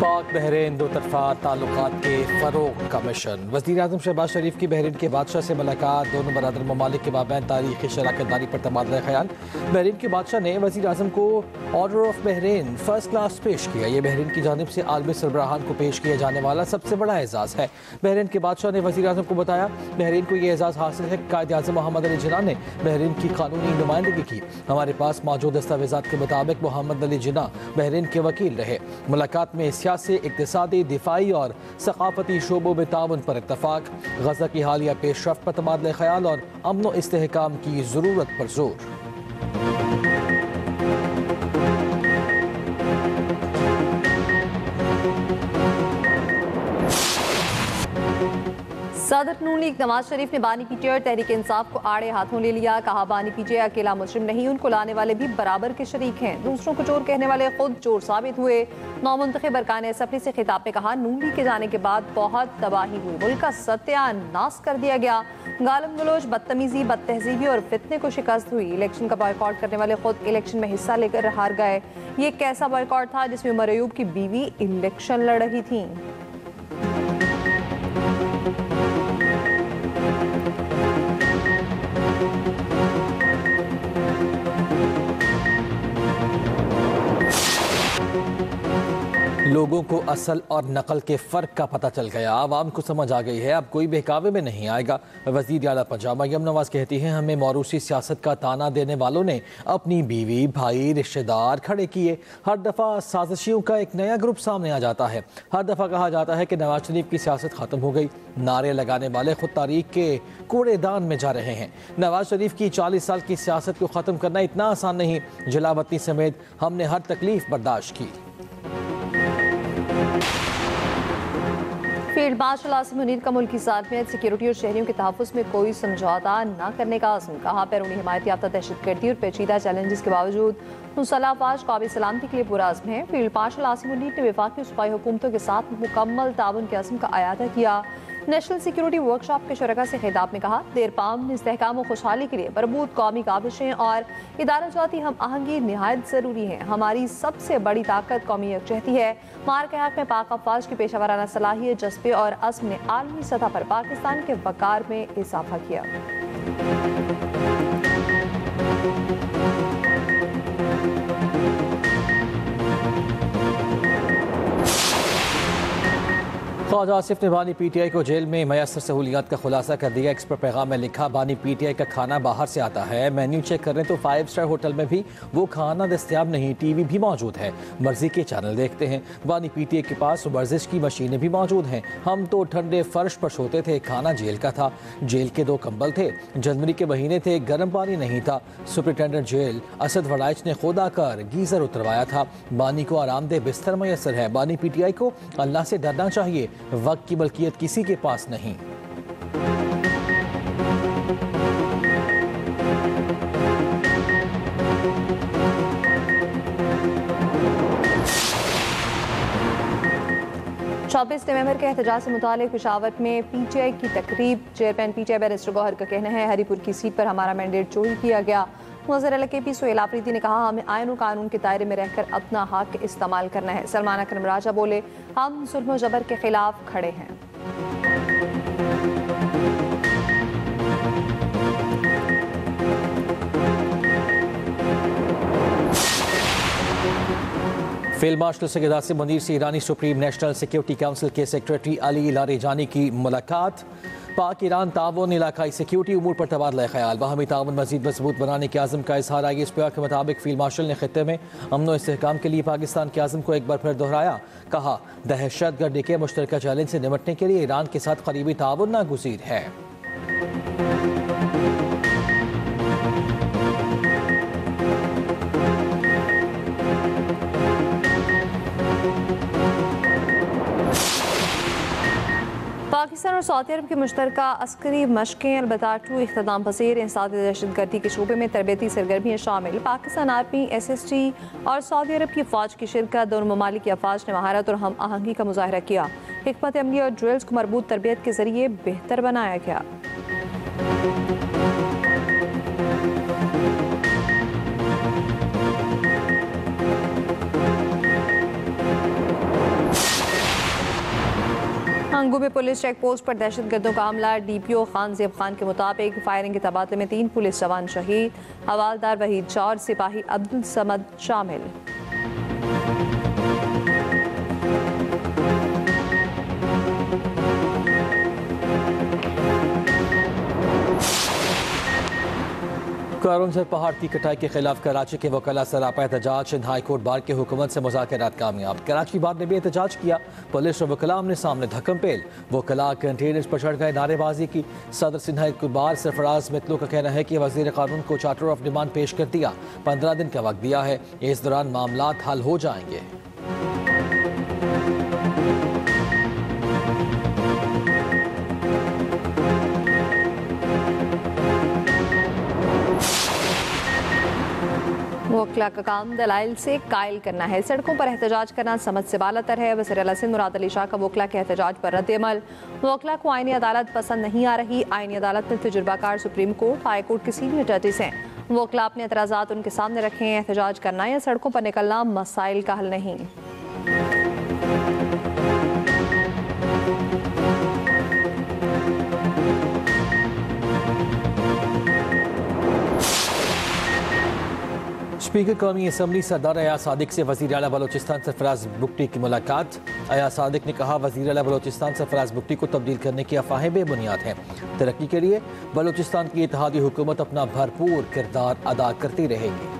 पाक बहरीन दो तरफा ताल्लुकात के फ़रोग़ का मिशन। वज़ीर आज़म शहबाज शरीफ की बहरीन के बादशाह से मुलाकात। दोनों बरादर ममालिक के माबैन तारीख़ी शराकतदारी पर तबादला ख्याल। बहरीन के बादशाह ने वज़ीर आज़म को order of Bahrain first class पेश किया। ये बहरीन की जानिब से आलमी सरबराहान को पेश किया जाने वाला सबसे बड़ा एजाज़ है। बहरीन के बादशाह ने वज़ीर आज़म को बताया, बहरीन को ये एजाज़ हासिल है। कायद आज़म मोहम्मद अली जिन्ना ने बहरीन की कानूनी नुमाइंदगी की। हमारे पास मौजूद दस्तावेज़ात के मुताबिक मोहम्मद अली जिन्ना बहरीन के वकील रहे। मुलाकात में सियासी, इक़्तिसादी, दिफाई और सक़ाफ़ती शोबों में ताउन पर इत्तफ़ाक़। गज़ा की हालिया पेशरफ़्त पर तबादला ख्याल और अमन व इस्तेहकाम की ज़रूरत पर जोर। सदर नून लीग नवाज शरीफ ने बानी पीटीआई और तहरीक इंसाफ को आड़े हाथों ले लिया। कहा, बानी पीटीआई अकेला मुजरिम नहीं, उनको लाने वाले भी बराबर के शरीक हैं। दूसरों को चोर कहने वाले खुद चोर साबित हुए। नौमुंतखब अरकान असम्बली से खिताब में कहा, नून लीग के जाने के बाद बहुत तबाही हुई, मुल्क का सत्यानाश कर दिया गया। गालम गलोच, बदतमीजी, बदतहजीबी और फितने को शिकस्त हुई। इलेक्शन का बॉयकॉट करने वाले खुद इलेक्शन में हिस्सा लेकर हार गए। ये एक ऐसा बॉयकॉट था जिसमें उमर अयूब की बीवी इलेक्शन लड़ रही थी। लोगों को असल और नकल के फ़र्क का पता चल गया। आवाम को समझ आ गई है, अब कोई बहकावे में नहीं आएगा। वज़ीर आला पंजाब मरियम नवाज़ कहती हैं, हमें मौरूसी सियासत का ताना देने वालों ने अपनी बीवी, भाई, रिश्तेदार खड़े किए। हर दफ़ा साजिशियों का एक नया ग्रुप सामने आ जाता है। हर दफ़ा कहा जाता है कि नवाज शरीफ की सियासत ख़त्म हो गई। नारे लगाने वाले खुद तारीख के कूड़ेदान में जा रहे हैं। नवाज शरीफ की 40 साल की सियासत को ख़त्म करना इतना आसान नहीं। जलावतनी समेत हमने हर तकलीफ बर्दाश्त की। फील्ड मार्शल आसिम मुनीर का मुल्की सालमियत, सिक्योरिटी और शहरियों के तहफ़्फ़ुज़ में कोई समझौता न करने का आज़म। कहा, बैरूनी हिमायत याफ्ता दहशतगर्दी और पेचीदा चैलेंजेस के बावजूद मुसल्लह अफ़वाज कौमी सलामती के लिए पुरअज़्म है। फील्ड मार्शल आसिम मुनीर ने वफाकी सूबाई हुकूमतों के साथ मुकम्मल ताउन के अज़्म का अयादा किया। नेशनल सिक्योरिटी वर्कशॉप के शुरका से खिताब में कहा, देरपाम इस्तेहकाम और खुशहाली के लिए मरबूत कौमी काबिशें और इदाराजाती हम आहंगी निहायत ज़रूरी हैं। हमारी सबसे बड़ी ताकत कौमी यकजहती है। मार के हक़ में पाक अफ़वाज की पेशावराना सलाहियत, जज्बे और अज़्म ने आलमी सतह पर पाकिस्तान के वक़ार में इजाफा किया। ख्वाजा आसिफ ने बानी पीटीआई को जेल में मैसर सहूलियात का खुलासा कर दिया। एक्स पर पैगाम में लिखा, बानी पीटीआई का खाना बाहर से आता है। मेन्यू चेक करें तो 5 स्टार होटल में भी वो खाना दस्तयाब नहीं। टीवी भी मौजूद है, मर्जी के चैनल देखते हैं। बानी पीटीआई के पास वर्जिश की मशीनें भी मौजूद हैं। हम तो ठंडे फर्श पर सोते थे, खाना जेल का था। जेल के 2 कंबल थे, जनवरी के महीने थे, गर्म पानी नहीं था। सुपरिटेंडेंट जेल असद वड़ाइच ने खुद आकर गीजर उतरवाया था। बानी को आरामदेह बिस्तर मैसर है। बानी पीटीआई को अल्लाह से डरना चाहिए, वक्त की मलकियत किसी के पास नहीं। चौबीस नवंबर के एहतजाज से मुतालिक पेशावर में पीटीआई की तकरीब। चेयरमैन पीटीआई बैरिस्टर गौहर का कहना है, हरीपुर की सीट पर हमारा मैंडेट चोरी किया गया। वज़ीर के पी सोहेल आफरीदी ने कहा, हमें आयन और कानून के दायरे में रहकर अपना हक इस्तेमाल करना है। सलमान अकरम राजा बोले, हम जुल्म और जबर के खिलाफ खड़े हैं। फील्ड मार्शल सैयद आसिम मुनीर से ईरानी सुप्रीम नेशनल सिक्योरिटी काउंसिल के सेक्रेटरी अली लारेजानी की मुलाकात। पाक ईरान ताउन इलाकाई सिक्योरिटी उमूर पर तबादला ख्याल। बाहमी ताउन मजीद मजबूत बनाने के आज़म का इजहार। आई एस पी के मुताबिक फील्ड मार्शल ने खित्ते में अमन व इस्तेहकाम के लिए पाकिस्तान के आज़म को एक बार फिर दोहराया। कहा, दहशतगर्दी के मुश्तरका चैलेंज से निपटने के लिए ईरान के साथ करीबी ताउन नागुज़ीर है। पाकिस्तान और सऊदी अरब की मुश्तरका अस्करी मशकें अलबत्ता इख्तिताम पसीर इंसाद दहशतगर्दी के शोबे में तरबेती सरगर्मियाँ शामिल। पाकिस्तान आर्मी, SST और सऊदी अरब की फ़ौज की शिरकत। दोनों ममालिक की अफवाज ने महारत और हम आहंगी का मुजाहरा किया। हिकमत अमली और ड्रिल्स को मरबूत तरबियत के जरिए बेहतर बनाया गया। मंगू में पुलिस चेक पोस्ट पर दहशतगर्दों का हमला। DPO खान ज़ेब खान के मुताबिक फायरिंग के तबादले में 3 पुलिस जवान शहीद, हवालदार वहीद और सिपाही अब्दुल समद शामिल। कारून से पहाड़ की कटाई के खिलाफ कराची के वकला सरापा एहतजाज। सिंध हाई कोर्ट बार की हुकूमत से मुज़ाकरात कामयाब। कराची बार ने भी एहतजाज किया। पुलिस और वकला आमने सामने धक्कम पेल। वकला कंटेनर्स पर चढ़ गए, नारेबाजी की। सदर Sindh high court bar Sarfaraz मितलू का कहना है कि वज़ीर कानून को चार्टर ऑफ डिमांड पेश कर दिया, 15 दिन का वक्त दिया है, इस दौरान मामला हल हो जाएंगे। वकला का काम दलाइल से कायल करना है। सड़कों पर एहतजाज करना समझ से बालातर है। वज़ीर आला सिंध मुराद अली शाह का वकला के एहतजाज पर रद्द-ए-अमल। वकला को आईनी अदालत पसंद नहीं आ रही। आईनी अदालत में तजुर्बाकार सुप्रीम कोर्ट, हाई कोर्ट के सीनियर जजेस हैं। वकला अपने एतराज़ात उनके सामने रखें। एहतजाज करना या सड़कों पर निकलना मसाइल का हल नहीं। स्पीकर कौमी असम्बली सरदार अयाज सादिक से वज़ीर आला बलोचिस्तान सरफराज बुगटी की मुलाकात। अयाज सादिक ने कहा, वज़ीर आला बलोचिस्तान सरफराज बुगटी को तब्दील करने की अफवाहें बेबुनियाद हैं। तरक्की के लिए बलोचिस्तान की इत्तेहादी हुकूमत अपना भरपूर किरदार अदा करती रहेगी।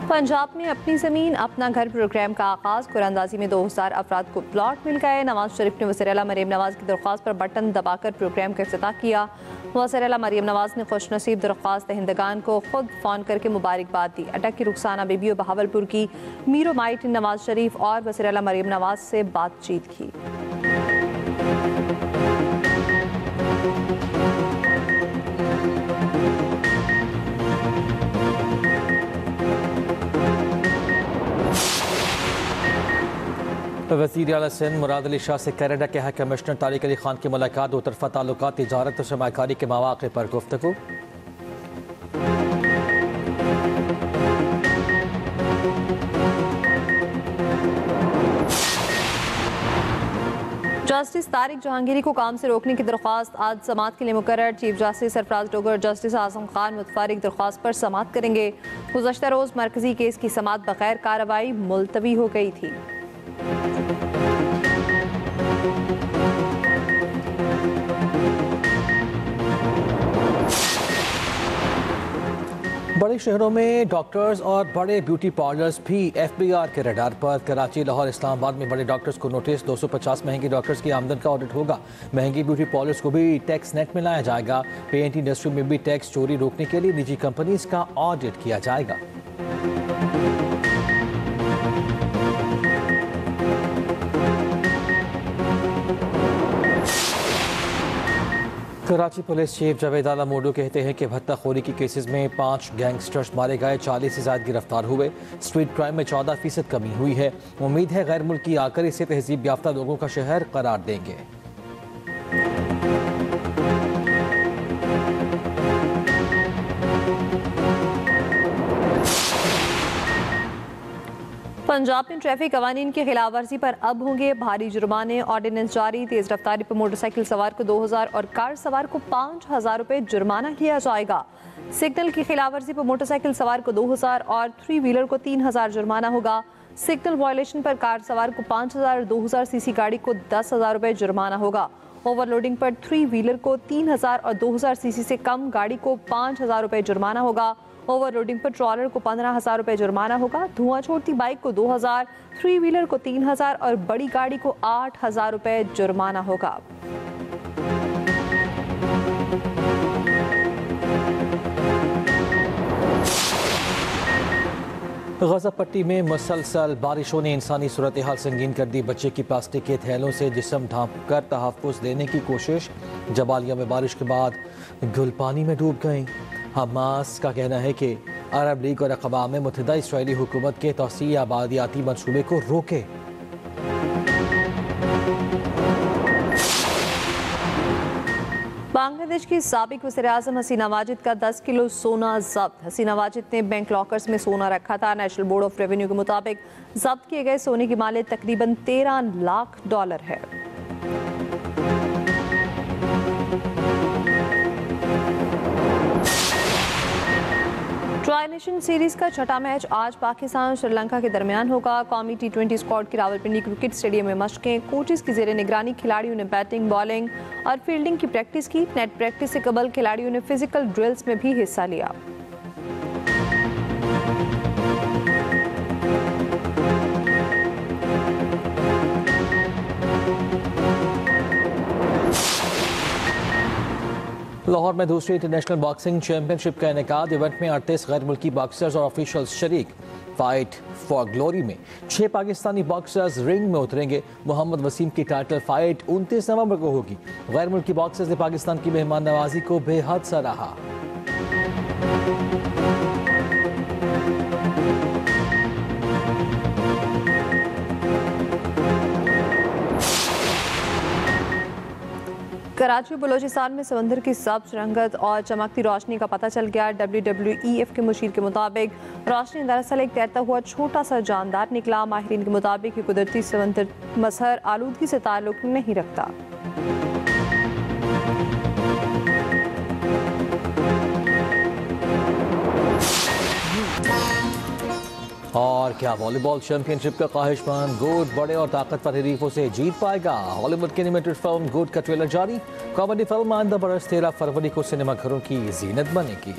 पंजाब में अपनी ज़मीन अपना घर प्रोग्राम का आगाज़। कुरानंदाजी में 2000 अफराद को प्लॉट मिल गए। नवाज शरीफ ने वज़ीर आला मरीम नवाज की दरख्वास्त पर बटन दबाकर प्रोग्राम का इफ्तिताह किया। वज़ीर आला मरीम नवाज ने खुशनसीब दरख्वास्त दहिंदगान को खुद फ़ोन करके मुबारकबाद दी। अटक की रुखसाना बीबी और बहावलपुर की मीरो माइट ने नवाज शरीफ और वज़ीर आला मरीम नवाज से बातचीत की। वज़ीर आला सिंध मुराद अली शाह से कनाडा के हाई कमिश्नर तारिक अली खान की मुलाकात। दो तरफ़ा ताल्लुकात, तिजारत और सरमायाकारी के मौक़े पर गुफ्तगू। जस्टिस तारिक जहांगीरी को काम से रोकने की दरख्वास्त आज समाअत के लिए मुकर्रर। Chief justice Sarfraz Dogar justice Azam Khan मुतफरिक दरख्वास्त पर समाअत करेंगे। गुज़श्ता रोज़ मरकजी केस की समाअत बगैर कार्रवाई मुलतवी हो गई थी। बड़े शहरों में डॉक्टर्स और बड़े ब्यूटी पार्लर्स भी FBI के रडार पर। कराची, लाहौर, इस्लामाबाद में बड़े डॉक्टर्स को नोटिस। 250 महंगी डॉक्टर्स की आमदन का ऑडिट होगा। महंगी ब्यूटी पार्लर्स को भी टैक्स नेट में लाया जाएगा। पेंट इंडस्ट्री में भी टैक्स चोरी रोकने के लिए निजी कंपनीज का ऑडिट किया जाएगा। कराची पुलिस चीफ जावेद आला मोडू कहते हैं कि भत्ताखोरी की केसेस में 5 गैंगस्टर्स मारे गए, 40 से ज़्यादा गिरफ्तार हुए। स्ट्रीट क्राइम में 14% कमी हुई है। उम्मीद है गैर मुल्की आकर इसे तहजीब याफ्ता लोगों का शहर करार देंगे। पंजाब में ट्रैफिक कवानीन की खिलाफ वर्जी पर अब होंगे भारी जुर्माने। ऑर्डिनेंस जारी। तेज रफ्तारी पर मोटरसाइकिल सवार को 2000 और कार सवार को 5000 रुपए जुर्माना किया जाएगा। सिग्नल की खिलाफ वर्जी पर मोटरसाइकिल सवार को 2000 और 3 व्हीलर को 3000 जुर्माना होगा। सिग्नल वायलेशन पर कार सवार को 5000 और 2000 सीसी गाड़ी को 10,000 रुपए जुर्माना होगा। ओवरलोडिंग पर 3 व्हीलर को 3000 और 2000 सीसी से कम गाड़ी को 5000 रुपए जुर्माना होगा। ओवरलोडिंग पर ट्रॉलर को 15,000 रुपए जुर्माना होगा। धुआं छोड़ती बाइक को 2000, 3 व्हीलर को 3000 और बड़ी गाड़ी को 8000 रुपए जुर्माना होगा। गज़ा पट्टी में मुसलसल बारिशों ने इंसानी सूरत हाल संगीन कर दी। बच्चे की प्लास्टिक के थैलों से जिस्म ढांप कर तहफ़्फ़ुज़ देने की कोशिश। जबालिया में बारिश के बाद गुल पानी में डूब गए। हमास का कहना है कि अरब लीग और अक़वाम मुत्तहिदा इसराइली हुकूमत के तौसीई आबादियाती मंसूबे को रोके। बांग्लादेश की साबिक वज़ीर-ए-आज़म हसीना वाजिद का 10 किलो सोना जब्त। हसीना वाजिद ने बैंक लॉकर्स में सोना रखा था। नेशनल बोर्ड ऑफ रेवेन्यू के मुताबिक जब्त किए गए सोने की मालियत तकरीबन $13 लाख है। ट्राई नेशन सीरीज का छठा मैच आज पाकिस्तान और श्रीलंका के दरमियान होगा। कौमी T20 स्क्वाड की रावलपिंडी क्रिकेट स्टेडियम में मशकें, कोचेस की जेर निगरानी खिलाड़ियों ने बैटिंग, बॉलिंग और फील्डिंग की प्रैक्टिस की। नेट प्रैक्टिस से कबल खिलाड़ियों ने फिजिकल ड्रिल्स में भी हिस्सा लिया। लाहौर में दूसरी इंटरनेशनल बॉक्सिंग चैंपियनशिप का इनेकाद। इवेंट में 38 गैर मुल्की बॉक्सर्स और ऑफिशियल्स शरीक। फाइट फॉर ग्लोरी में 6 पाकिस्तानी बॉक्सर्स रिंग में उतरेंगे। मोहम्मद वसीम की टाइटल फाइट 29 नवंबर को होगी। गैर मुल्की बॉक्सर्स ने पाकिस्तान की मेहमान नवाजी को बेहद सराहा। कराची बलोचिस्तान में समंदर की सब्ज रंगत और चमकती रोशनी का पता चल गया। WWEF के मुशीर के मुताबिक रोशनी दरअसल एक तैरता हुआ छोटा सा जानदार निकला। माहिरीन के मुताबिक ये कुदरती समंदर मजहर आलूदगी से ताल्लुक नहीं रखता। और क्या वॉलीबॉल चैंपियनशिप का ख्वाहिशमंद गुड बड़े और ताकतवर हरीफों से जीत पाएगा? हॉलीवुड की एनिमेटेड फिल्म गुड का ट्रेलर जारी। कॉमेडी फिल्म आइंदा बरस 13 फरवरी को सिनेमाघरों की जीनत बनेगी।